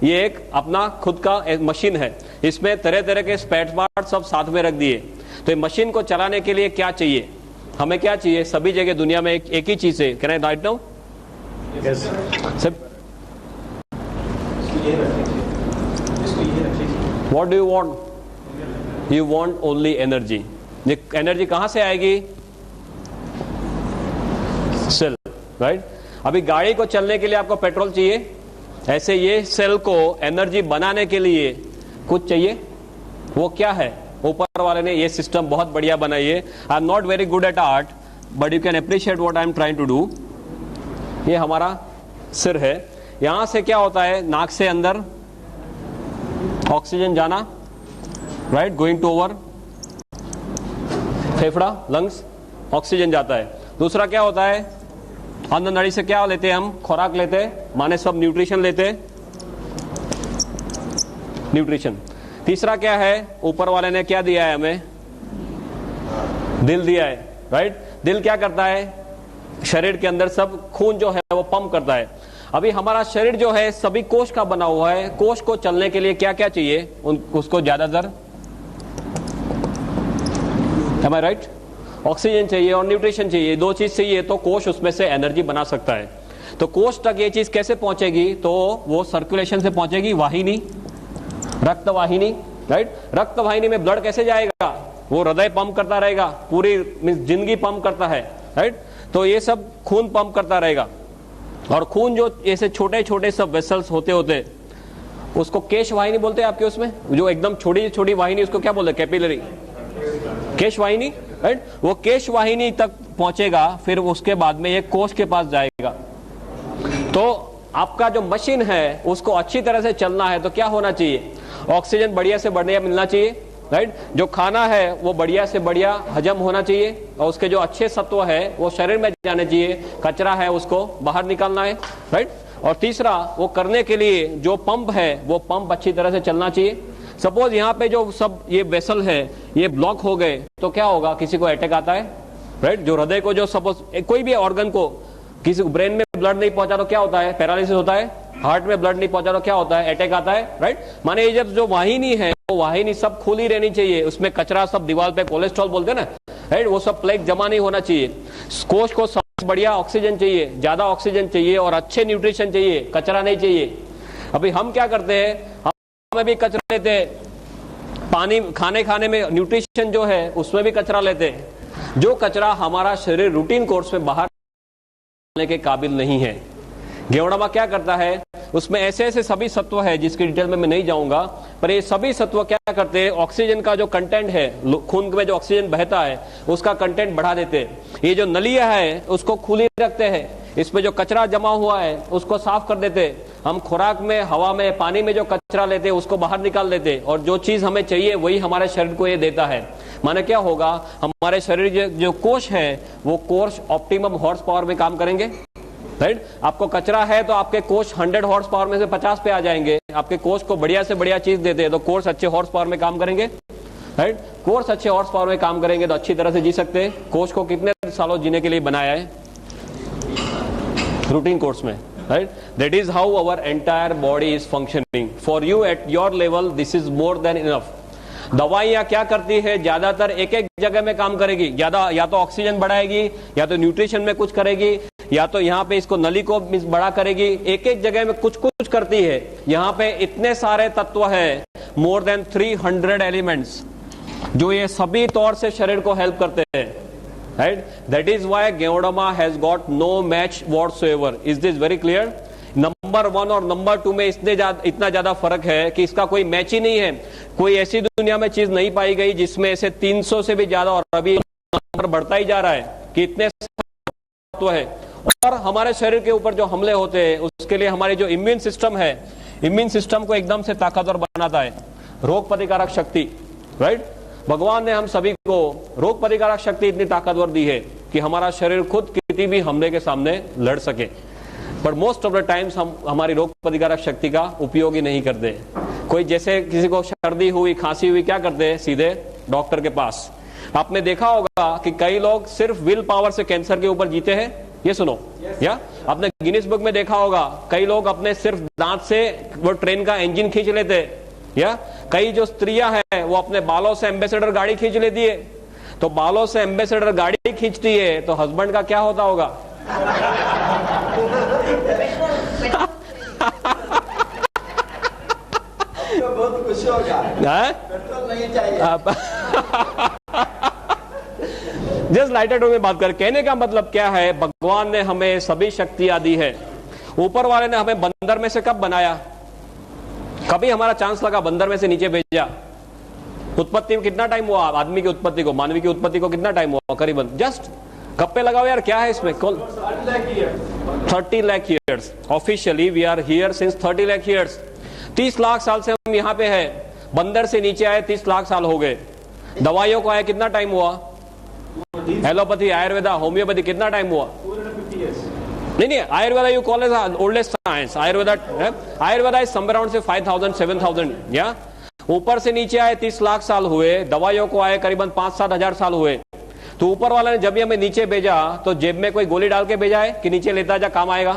ये एक अपना खुद का एक मशीन है, इसमें तरह तरह के स्पेयर पार्ट सब साथ में रख दिए। तो ये मशीन को चलाने के लिए क्या चाहिए, हमें क्या चाहिए? सभी जगह दुनिया में एक ही चीज है। Can I write now? What do you want? You want only energy. ये एनर्जी कहां से आएगी? Cell, right? अभी गाड़ी को चलने के लिए आपको पेट्रोल चाहिए, ऐसे ये सेल को एनर्जी बनाने के लिए कुछ चाहिए। वो क्या है? ऊपर वाले ने ये सिस्टम बहुत बढ़िया बनाई है। I am not very good at art, but you can appreciate what I am trying to do. ये हमारा सिर है, यहां से क्या होता है, नाक से अंदर ऑक्सीजन जाना, राइट, गोइंग टू ओवर फेफड़ा, लंग्स, ऑक्सीजन जाता है। दूसरा क्या होता है, अंदर नली से क्या लेते हैं हम? खुराक लेते हैं, माने सब न्यूट्रिशन लेते हैं, न्यूट्रिशन। तीसरा क्या है, ऊपर वाले ने क्या दिया है हमें, दिल दिया है, राइट। दिल क्या करता है, शरीर के अंदर सब खून जो है वो पंप करता है। अभी हमारा शरीर जो है सभी कोष का बना हुआ है, कोष को चलने के लिए क्या क्या चाहिए, उसको ज्यादातर, am I right? ऑक्सीजन चाहिए और न्यूट्रिशन चाहिए, दो चीज चाहिए तो कोष उसमें से एनर्जी बना सकता है। तो कोष तक ये चीज कैसे पहुंचेगी, तो वो सर्कुलेशन से पहुंचेगी, वाहिनी, रक्त वाहिनी, राइट। रक्त वाहिनी में ब्लड कैसे जाएगा, वो हृदय पंप करता रहेगा, पूरी जिंदगी पंप करता है, राइट। तो ये सब खून पंप करता रहेगा, और खून जो ऐसे छोटे छोटे सब वेसल्स होते होते उसको केश वाहिनी बोलते हैं आपके, उसमें जो एकदम छोटी छोटी वाहिनी उसको क्या बोलते हैं, कैपिलरी, केश वाहिनी, राइट। वो केश वाहिनी तक पहुंचेगा, फिर उसके बाद में ये कोष के पास जाएगा। तो आपका जो मशीन है उसको अच्छी तरह से चलना है तो क्या होना चाहिए, ऑक्सीजन बढ़िया से बढ़िया मिलना चाहिए, राइट। जो खाना है वो बढ़िया से बढ़िया हजम होना चाहिए, और उसके जो अच्छे सत्व है वो शरीर में जाने चाहिए, कचरा है उसको बाहर निकालना है, राइट। और तीसरा, वो करने के लिए जो पंप है वो पंप अच्छी तरह से चलना चाहिए। सपोज यहाँ पे जो सब ये वेसल है ये ब्लॉक हो गए तो क्या होगा, किसी को अटैक आता है, राइट। जो हृदय को जो सपोज कोई भी ऑर्गन को, किसी ब्रेन में ब्लड नहीं पहुंचा तो क्या होता है, पैरालिसिस होता है। हार्ट में ब्लड नहीं पहुंचा तो क्या होता है, अटैक आता है, राइट। माने ये जब जो वाहिनी है वो वाहिनी सब खुली रहनी चाहिए, उसमें कचरा सब दीवार पे कोलेस्ट्रॉल बोलते हैं ना, राइट, वो सब प्लेग जमा नहीं होना चाहिए। कोष को सबसे बढ़िया ऑक्सीजन चाहिए, ज्यादा ऑक्सीजन चाहिए और अच्छे न्यूट्रिशन चाहिए, कचरा नहीं चाहिए। अभी हम क्या करते हैं, हम भी कचरा लेते हैं, पानी खाने में न्यूट्रिशन जो है उसमें भी कचरा लेते हैं। जो कचरा हमारा शरीर रूटीन कोर्स में बाहर निकालने के काबिल नहीं है। गेवड़ामा क्या करता है, उसमें ऐसे ऐसे सभी सत्व है जिसकी डिटेल में मैं नहीं जाऊंगा, पर ये सभी सत्व क्या करते हैं, ऑक्सीजन का जो कंटेंट है, खून में जो ऑक्सीजन बहता है उसका कंटेंट बढ़ा देते हैं। ये जो नलियां है उसको खुली रखते हैं, इसमें जो कचरा जमा हुआ है उसको साफ कर देते हैं। हम खुराक में, हवा में, पानी में जो कचरा लेते हैं उसको बाहर निकाल देते हैं, और जो चीज हमें चाहिए वही हमारे शरीर को ये देता है। माने क्या होगा, हमारे शरीर जो कोष है वो कोष ऑप्टिमम हॉर्स पावर में काम करेंगे, राइट। आपको कचरा है तो आपके कोष 100 हॉर्स पावर में से 50 पे आ जाएंगे। आपके कोष को बढ़िया से बढ़िया चीज देते हैं तो कोष अच्छे हॉर्स पावर में काम करेंगे, राइट। कोष अच्छे हॉर्स पावर में काम करेंगे तो अच्छी तरह से जी सकते हैं। कोष को कितने सालों जीने के लिए बनाया है, रूटीन कोर्स में, right. That is how our entire body is functioning. For you at your level this is more than enough. दवाइयां क्या करती है, ज्यादातर एक एक जगह में काम करेगी, ज्यादा या तो ऑक्सीजन बढ़ाएगी, या तो न्यूट्रिशन में कुछ करेगी, या तो यहाँ पे इसको नली को बड़ा करेगी, एक एक जगह में कुछ कुछ करती है। यहाँ पे इतने सारे तत्व है, मोर देन 300 एलिमेंट्स, जो ये सभी तौर से शरीर को हेल्प करते हैं, right. That is why ganoderma has got no match whatsoever. Is this very clear? Number 1 और नंबर 2 में इतना ज्यादा फर्क है कि इसका कोई मैच ही नहीं है। कोई ऐसी दुनिया में चीज नहीं पाई गई जिसमें ऐसे 300 से भी ज्यादा, और अभी नंबर बढ़ता ही जा रहा है कि इतने तत्व है। और हमारे शरीर के ऊपर जो हमले होते हैं उसके लिए हमारी जो इम्यून सिस्टम है, इम्यून सिस्टम को एकदम से ताकतवर बनाता है, रोग प्रतिकारक शक्ति, राइट। भगवान ने हम सभी को रोग प्रतिकारक शक्ति इतनी ताकतवर दी है कि हमारा शरीर खुद किसी भी हमले के सामने लड़ सके। पर मोस्ट ऑफ द टाइम्स हम हमारी रोग प्रतिकारक शक्ति का उपयोग ही नहीं करते। कोई जैसे किसी को सर्दी हुई, खांसी हुई, क्या करते हैं, सीधे डॉक्टर के पास। आपने देखा होगा कि कई लोग सिर्फ विल पावर से कैंसर के ऊपर जीते हैं, ये सुनो, या आपने गिनीज बुक में देखा होगा कई लोग अपने सिर्फ दांत से वो ट्रेन का इंजन खींच लेते, या कई जो स्त्रियां हैं वो अपने बालों से एम्बेसडर गाड़ी खींच लेती है। तो बालों से एम्बेसडर गाड़ी खींचती है तो हस्बैंड का क्या होता होगा? बहुत खुश होगा, पेट्रोल नहीं चाहिए। जस्ट लाइटर टू में बात कर, कहने का मतलब क्या है, भगवान ने हमें सभी शक्तियां दी है। ऊपर वाले ने हमें बंदर में से कब बनाया? कभी हमारा चांस लगा बंदर में से नीचे भेजा? उत्पत्ति में कितना टाइम हुआ? आदमी की उत्पत्ति को, मानवी की उत्पत्ति को कितना टाइम हुआ? करीबन जस्ट गप्पे लगाओ यार, क्या है इसमें? 30 lakh years. Officially we are here since 30 lakh years. 30 lakh साल से हम यहाँ पे है। बंदर से नीचे आए 30 लाख साल हो गए। दवाइयों को आए कितना टाइम हुआ? एलोपैथी, आयुर्वेदा, होम्योपैथी कितना टाइम हुआ? नहीं, Ayurveda you call as oldest science. Ayurveda is somewhere around say 5,000, 7,000. या ऊपर से नीचे आए 30 लाख साल हुए, दवाइयों को आए करीबन 5-7 हजार साल हुए। तो ऊपर वाला ने जब भी हमें नीचे भेजा तो जेब में कोई गोली डाल के भेजा है कि नीचे लेता जा काम आएगा?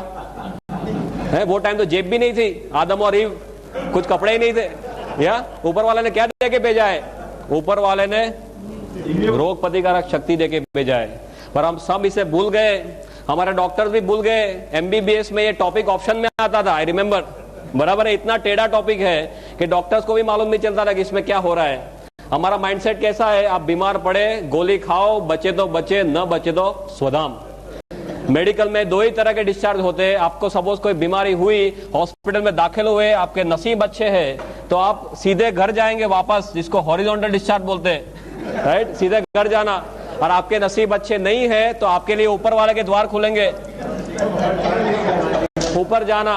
है वो टाइम तो जेब भी नहीं थी, आदम और ईव कुछ कपड़े ही नहीं थे। या ऊपर वाले ने क्या दे के भेजा है? ऊपर वाले ने रोग प्रतिकारक शक्ति देके भेजा है। पर हम सब इसे भूल गए, हमारे डॉक्टर्स भी भूल गए। एमबीबीएस में ये टॉपिक ऑप्शन में आता था, आई रिमेम्बर, बराबर है। इतना टेढ़ा टॉपिक है कि डॉक्टर्स को भी मालूम नहीं चलता था कि इसमें क्या हो रहा है। हमारा माइंडसेट कैसा है? आप बीमार पड़े गोली खाओ, बचे तो बचे, न बचे तो स्वधाम। मेडिकल में दो ही तरह के डिस्चार्ज होते हैं। आपको सपोज कोई बीमारी हुई, हॉस्पिटल में दाखिल हुए, आपके नसीब अच्छे हैं तो आप सीधे घर जाएंगे वापस, जिसको हॉरिजॉन्टल डिस्चार्ज बोलते हैं, राइट? सीधे घर जाना। और आपके नसीब अच्छे नहीं है तो आपके लिए ऊपर वाले के द्वार खुलेंगे, ऊपर जाना।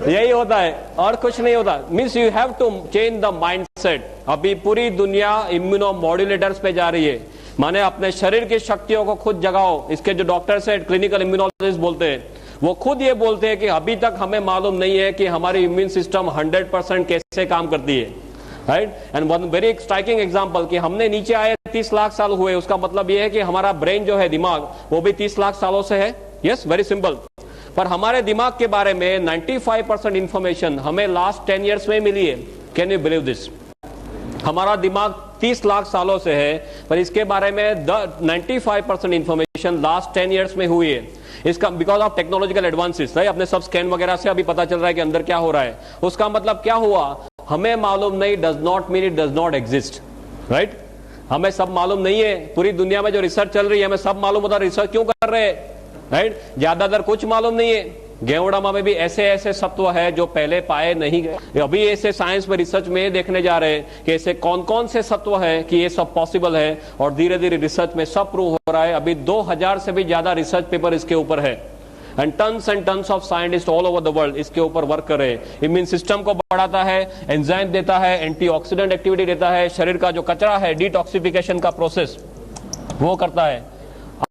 यही होता है और कुछ नहीं होता। Means you have to change the mindset. अभी पूरी दुनिया इम्यूनो मॉड्यूलेटर्स पे जा रही है, माने अपने शरीर की शक्तियों को खुद जगाओ। इसके जो डॉक्टर्स है, क्लिनिकल इम्यूनोलॉजिस्ट बोलते हैं, वो खुद ये बोलते हैं कि अभी तक हमें मालूम नहीं है कि हमारी इम्यून सिस्टम 100% कैसे काम करती है, right? And one very striking example कि हमने नीचे आए 30 लाख साल हुए, उसका मतलब ये है कि हमारा ब्रेन जो है, दिमाग, वो भी 30 लाख सालों से है। Yes, very simple. पर हमारे दिमाग के बारे में 95% इंफॉर्मेशन हमें लास्ट 10 ईयर्स में मिली है। Can you believe this? हमारा दिमाग 30 लाख सालों से है, पर इसके बारे में 95% इंफॉर्मेशन लास्ट 10 ईयर्स में हुई है। इसका because of technological advances, right? अपने सब स्कैन वगैरह से अभी पता चल रहा है कि अंदर क्या हो रहा है। उसका मतलब क्या हुआ? हमें मालूम नहीं does not mean it does not exist, right? हमें सब मालूम नहीं है। पूरी दुनिया में जो रिसर्च चल रही है, हमें सब मालूम होता है, रिसर्च क्यों कर रहे हैं, राइट? ज्यादातर कुछ मालूम नहीं है। गेवड़ामा में भी ऐसे ऐसे सत्व है जो पहले पाए नहीं गए। अभी ऐसे साइंस में, रिसर्च में देखने जा रहे हैं कि ऐसे कौन कौन से सत्व है कि ये सब पॉसिबल है, और धीरे धीरे रिसर्च में सब प्रूव हो रहा है। अभी 2000 से भी ज्यादा रिसर्च पेपर इसके ऊपर है, and tons of scientist all over the world इसके ऊपर वर्क कर रहे हैं। इम्यून सिस्टम को बढ़ाता है, एंजाइम देता है, एंटीऑक्सीडेंट एक्टिविटी देता है, शरीर का जो कचरा है, डिटॉक्सिफिकेशन का प्रोसेस वो करता है।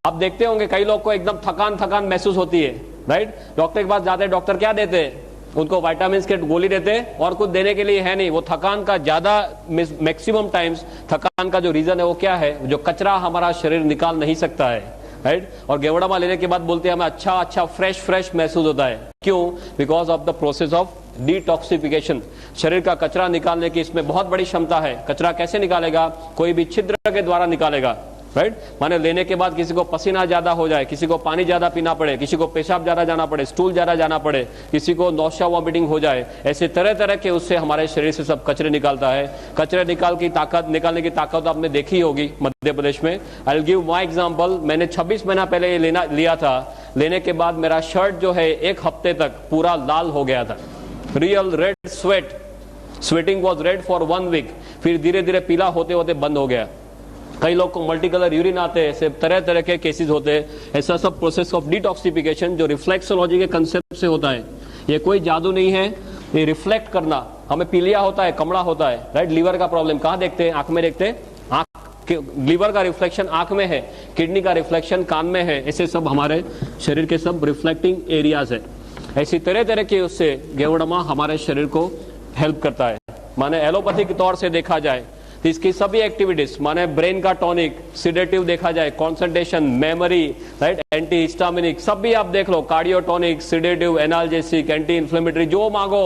आप देखते होंगे कई लोग को एकदम थकान महसूस होती है, राइट? डॉक्टर के पास जाते हैं, डॉक्टर क्या देते हैं? उनको विटामिन के गोली देते हैं और कुछ देने के लिए है नहीं। वो थकान का ज्यादा मैक्सिमम टाइम्स थकान का जो रीजन है वो क्या है? जो कचरा हमारा शरीर निकाल नहीं सकता है, राइट? और गेवड़ामा लेने के बाद बोलते हैं हमें अच्छा फ्रेश महसूस होता है। क्यों? Because of the process of detoxification. शरीर का कचरा निकालने की इसमें बहुत बड़ी क्षमता है। कचरा कैसे निकालेगा? कोई भी छिद्र के द्वारा निकालेगा, राइट? माने लेने के बाद किसी को पसीना ज्यादा हो जाए, किसी को पानी ज्यादा पीना पड़े, किसी को पेशाब ज्यादा जाना पड़े, स्टूल ज्यादा जाना पड़े, किसी को नौशा वॉमिटिंग हो जाए, ऐसे तरह तरह के उससे हमारे शरीर से सब कचरे निकालता है। कचरे निकालने की ताकत आपने देखी होगी मध्य प्रदेश में। I will give my example. मैंने 26 महीना पहले ये लिया था। लेने के बाद मेरा शर्ट जो है 1 हफ्ते तक पूरा लाल हो गया था। Real red sweating was red for 1 week. फिर धीरे धीरे पीला होते होते बंद हो गया। कई लोग को मल्टी कलर यूरिन आते हैं, ऐसे तरह तरह के केसेस होते हैं। ऐसा सब प्रोसेस ऑफ डिटॉक्सिफिकेशन जो रिफ्लेक्सोलॉजी के कंसेप्ट से होता है। ये कोई जादू नहीं है, ये रिफ्लेक्ट करना। हमें पीलिया होता है, कमड़ा होता है, राइट? लीवर का प्रॉब्लम कहाँ देखते हैं? आंख में देखते हैं। आंख, लीवर का रिफ्लेक्शन आंख में है, किडनी का रिफ्लेक्शन कान में है। ऐसे सब हमारे शरीर के सब रिफ्लेक्टिंग एरियाज है। ऐसी तरह तरह के उससे गेवड़ामा हमारे शरीर को हेल्प करता है। माने एलोपैथी के तौर से देखा जाए तो इसकी सभी एक्टिविटीज, माने ब्रेन का टॉनिक, सिडेटिव देखा जाए, concentration, memory, right, anti histaminic, सब भी आप देख लो, cardiotonic, sedative, analgesic, anti inflammatory, जो मांगो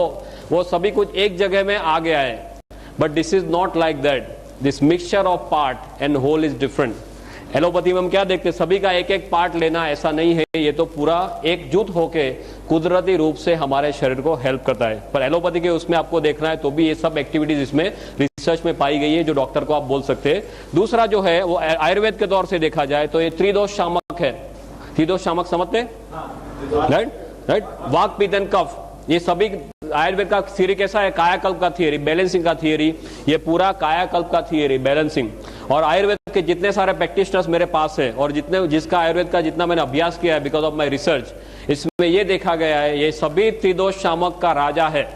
वो सभी कुछ एक जगह में आ गया है। But this is not like that. This mixture of part and whole is different. Allopathy में हम क्या देखते हैं? सभी का एक एक पार्ट लेना, ऐसा नहीं है। ये तो पूरा एकजुट होके कुदरती रूप से हमारे शरीर को हेल्प करता है। पर एलोपैथी के उसमें आपको देखना है तो भी ये सब एक्टिविटीज इसमें रिसर्च में पाई गई है, जो डॉक्टर को आप बोल सकते हैं। दूसरा जो है वो आयुर्वेद के तौर से देखा जाए तो ये त्रिदोष शामक है। त्रिदोष शामक समझते हैं, राइट? वाक, पित्त एंड कफ, ये सभी आयुर्वेद का थियरी कैसा है? कायाकल्प का थियरी, बैलेंसिंग का थियरी। ये पूरा कायाकल्प का थियरी, बैलेंसिंग। और आयुर्वेद के जितने सारे प्रैक्टिशनर्स मेरे पास है और जिसका आयुर्वेद का जितना मैंने अभ्यास किया है बिकॉज ऑफ माई रिसर्च, इसमें ये देखा गया है ये सभी त्रिदोष शामक का राजा है।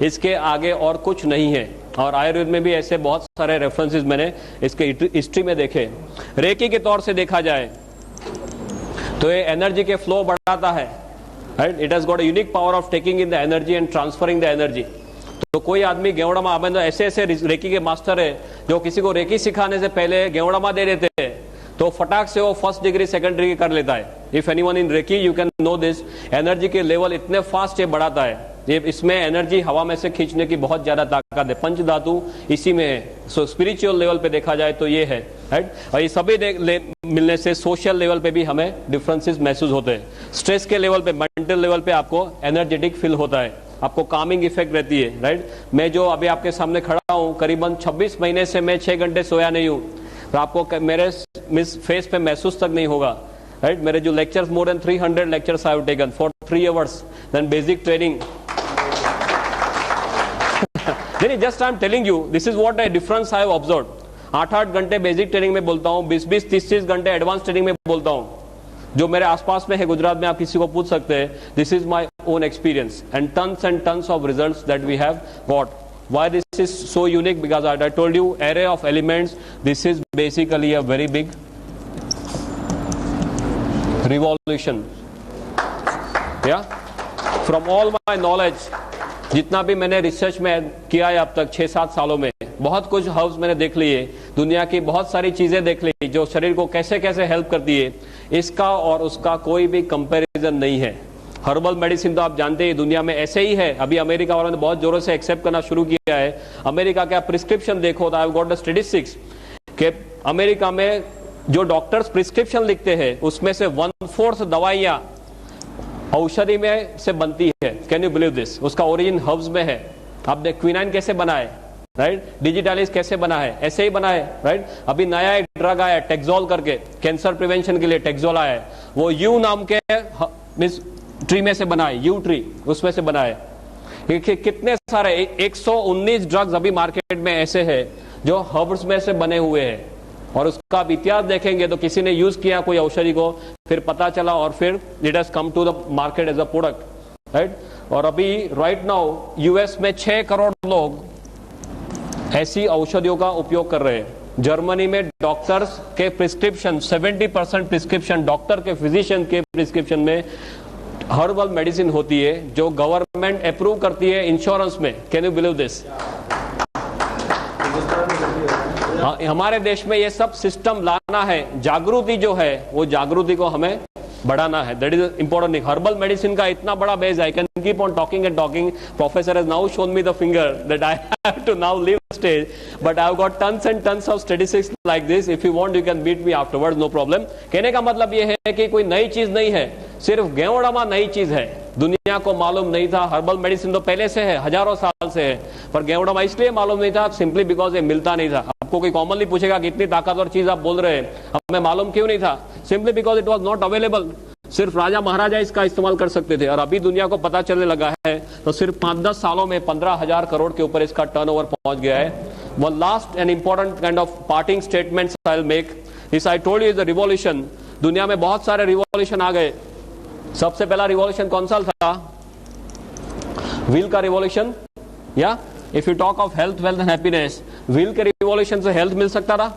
इसके आगे और कुछ नहीं है। और आयुर्वेद में भी ऐसे बहुत सारे रेफरेंसेस मैंने इसके हिस्ट्री में देखे। रेकी के तौर से देखा जाए तो ये एनर्जी के फ्लो बढ़ाता है, right. It has got a unique power of taking in the energy and transferring the energy. तो कोई आदमी गेवड़ामा, अब ऐसे ऐसे रेकी के मास्टर है जो किसी को रेकी सिखाने से पहले गेवड़ामा दे देते हैं तो फटाक से वो फर्स्ट डिग्री सेकंड डिग्री कर लेता है. If anyone in reiki you can know this. Energy के लेवल इतने फास्ट ये बढ़ाता है. ये इसमें एनर्जी हवा में से खींचने की बहुत ज्यादा ताकत है. पंच धातु इसी में है. सो स्पिरिचुअल लेवल पे देखा जाए तो ये है, राइट. और ये सभी मिलने से सोशल लेवल पे भी हमें डिफरेंसेस महसूस होते हैं. स्ट्रेस के लेवल पे, मेंटल लेवल पे आपको एनर्जेटिक फील होता है, आपको कामिंग इफेक्ट रहती है, राइट. मैं जो अभी आपके सामने खड़ा हूँ, करीबन 26 महीने से मैं 6 घंटे सोया नहीं हूँ. तो आपको मेरे फेस पे महसूस तक नहीं होगा, राइट. मेरे जो lectures, more than 300 lectures I have taken for 3 hours. Then basic training. Just I am telling you this is what a difference I have observed. 8-8 घंटे बेसिक ट्रेनिंग में बोलता हूँ, 20-20, 30-30 घंटे एडवांस ट्रेनिंग में बोलता हूँ. जो मेरे आसपास में है गुजरात में, आप किसी को पूछ सकते हैं. This is my own experience and tons of results that we have got. Why this is so unique? Because I told you, array of elements. This is basically a very big revolution. Yeah. From all my knowledge, जितना भी मैंने research में किया है अब तक 6-7 सालों में, बहुत कुछ हर्ब्स मैंने देख लिए, दुनिया की बहुत सारी चीजें देख ली जो शरीर को कैसे कैसे हेल्प करती है. इसका और उसका कोई भी कंपैरिजन नहीं है. हर्बल मेडिसिन तो आप जानते हैं दुनिया में ऐसे ही है. अभी अमेरिका वालों ने बहुत जोरों से एक्सेप्ट करना शुरू किया है. अमेरिका का प्रिस्क्रिप्शन देखो तो I have got the statistics कि अमेरिका में जो डॉक्टर्स प्रिस्क्रिप्शन लिखते हैं उसमें से 1/4 दवाइयां औषधि में से बनती है. Can you believe this? उसका ओरिजिन हर्ब्स में है. आपने क्विनाइन कैसे बना है, राइट. डिजिटालिस कैसे बना है, ऐसे ही बना है, राइट. अभी नया एक ड्रग आया टेक्सोल करके, कैंसर प्रिवेंशन के लिए टेक्सोल आया है. वो यू नाम के ट्री में से बना है, यू ट्री उसमें से बना है. कितने सारे 119 ड्रग्स अभी मार्केट में ऐसे हैं जो हर्ब्स में से बने हुए हैं. और उसका आप इतिहास देखेंगे तो किसी ने यूज किया कोई औषधि को, फिर पता चला और फिर it has come to the market as a product, right. और अभी राइट नाउ यूएस में 6 करोड़ लोग ऐसी औषधियों का उपयोग कर रहे हैं. जर्मनी में डॉक्टर्स के प्रिस्क्रिप्शन, 70% प्रिस्क्रिप्शन डॉक्टर के, फिजिशियन के प्रिस्क्रिप्शन में हर्बल मेडिसिन होती है जो गवर्नमेंट अप्रूव करती है इंश्योरेंस में. Can you believe this? हमारे देश में ये सब सिस्टम लाना है. जागृति जो है वो जागृति को हमें बढ़ाना है. That is important thing. Herbal medicine का इतना बड़ा बेस है. I can keep on talking and talking. Professor has now shown me the finger that I have to now leave stage, but I have got tons and tons of statistics like this. If you want, you can meet me afterwards, no problem. कहने का मतलब ये है कि कोई नई चीज नहीं है, सिर्फ गेवड़ामा नई चीज है. दुनिया को मालूम नहीं था. हर्बल मेडिसिन तो पहले से है, हजारों साल से है, पर गेवड़ामा इसलिए मालूम नहीं था सिंपली बिकॉज ये मिलता नहीं था. आपको कोई कॉमनली पूछेगा कि इतनी ताकतवर चीज आप बोल रहे हैं, हमें मालूम क्यों नहीं था? Simply because it was not available. सिर्फ राजा महाराजा इसका इस्तेमाल कर सकते थे. और अभी दुनिया को पता चलने लगा है तो सिर्फ 5-10 सालों में 15,000 करोड़ के ऊपर इसका टर्नओवर पहुंच गया है. One last and important kind of parting statements I'll make is I told you is a revolution. दुनिया में बहुत सारे रिवॉल्यूशन आ गए. सबसे पहला रिवॉल्यूशन कौन सा था? व्हील का रिवॉल्यूशन. या if you talk of health, wealth and happiness, wheel के रिवॉल्यूशन से हेल्थ मिल सकता था?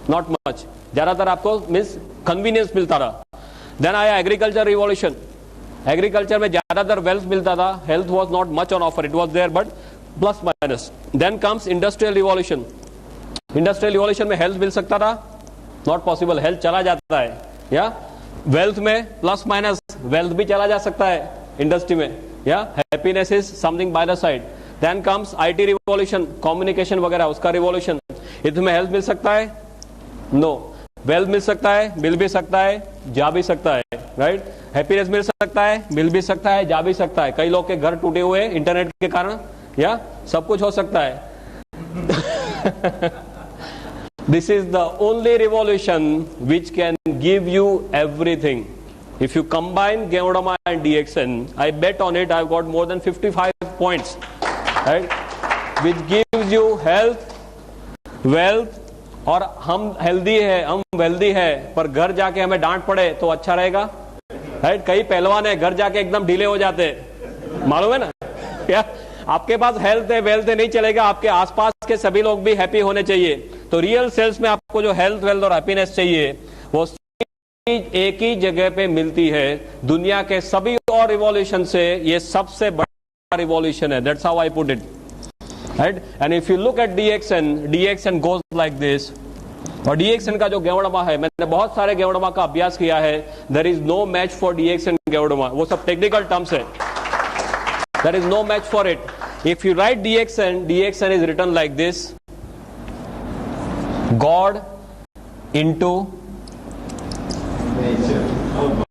Not much. ज्यादातर आपको मीन्स कन्वीनियंस मिलता रहा. देन आया एग्रीकल्चर रिवॉल्यूशन. एग्रीकल्चर में ज्यादातर वेल्थ मिलता था. Health was not much on offer. It was there but plus minus. Then comes industrial revolution. Industrial revolution में हेल्थ मिल सकता था? Not possible. हेल्थ चला जाता है. या वेल्थ में प्लस माइनस वेल्थ भी चला जा सकता है इंडस्ट्री में. या happiness is something by the side. Then comes IT revolution, communication वगैरह, उसका रिवॉल्यूशन. इसमें हेल्थ मिल सकता है? नो. वेल्थ मिल सकता है, मिल भी सकता है, जा भी सकता है, राइट. हैप्पीनेस मिल सकता है, मिल भी सकता है, जा भी सकता है. कई लोग के घर टूटे हुए इंटरनेट के कारण. या सब कुछ हो सकता है. This is the only revolution which can give you everything. If you combine Geodama and DXN, I bet on it I've got more than 55 points, right? Which gives you health, wealth, और हम healthy है, हम wealthy है, पर घर जाके हमें डांट पड़े तो अच्छा रहेगा, राइट. कई पहलवान है घर जाके एकदम ढीले हो जाते, मालूम है ना. क्या आपके पास हेल्थ है, वेल्थ है, नहीं चलेगा. आपके आसपास के सभी लोग भी हैप्पी होने चाहिए. तो रियल सेल्स में आपको जो हेल्थ, वेल्थ और हैप्पीनेस चाहिए वो एक ही जगह पे मिलती है। दुनिया के सभी और रिवॉल्यूशन से ये सबसे बड़ा रिवॉल्यूशन है। That's how I put it, right. And if you look at DXN goes like this. और डीएक्सएन का जो गेवड़मा है, मैंने बहुत सारे गेवड़मा का अभ्यास किया है। There is no match for DXN ganoderma, वो सब टेक्निकल टर्म्स है। There is no match for it. If you write DXN is written like this, god into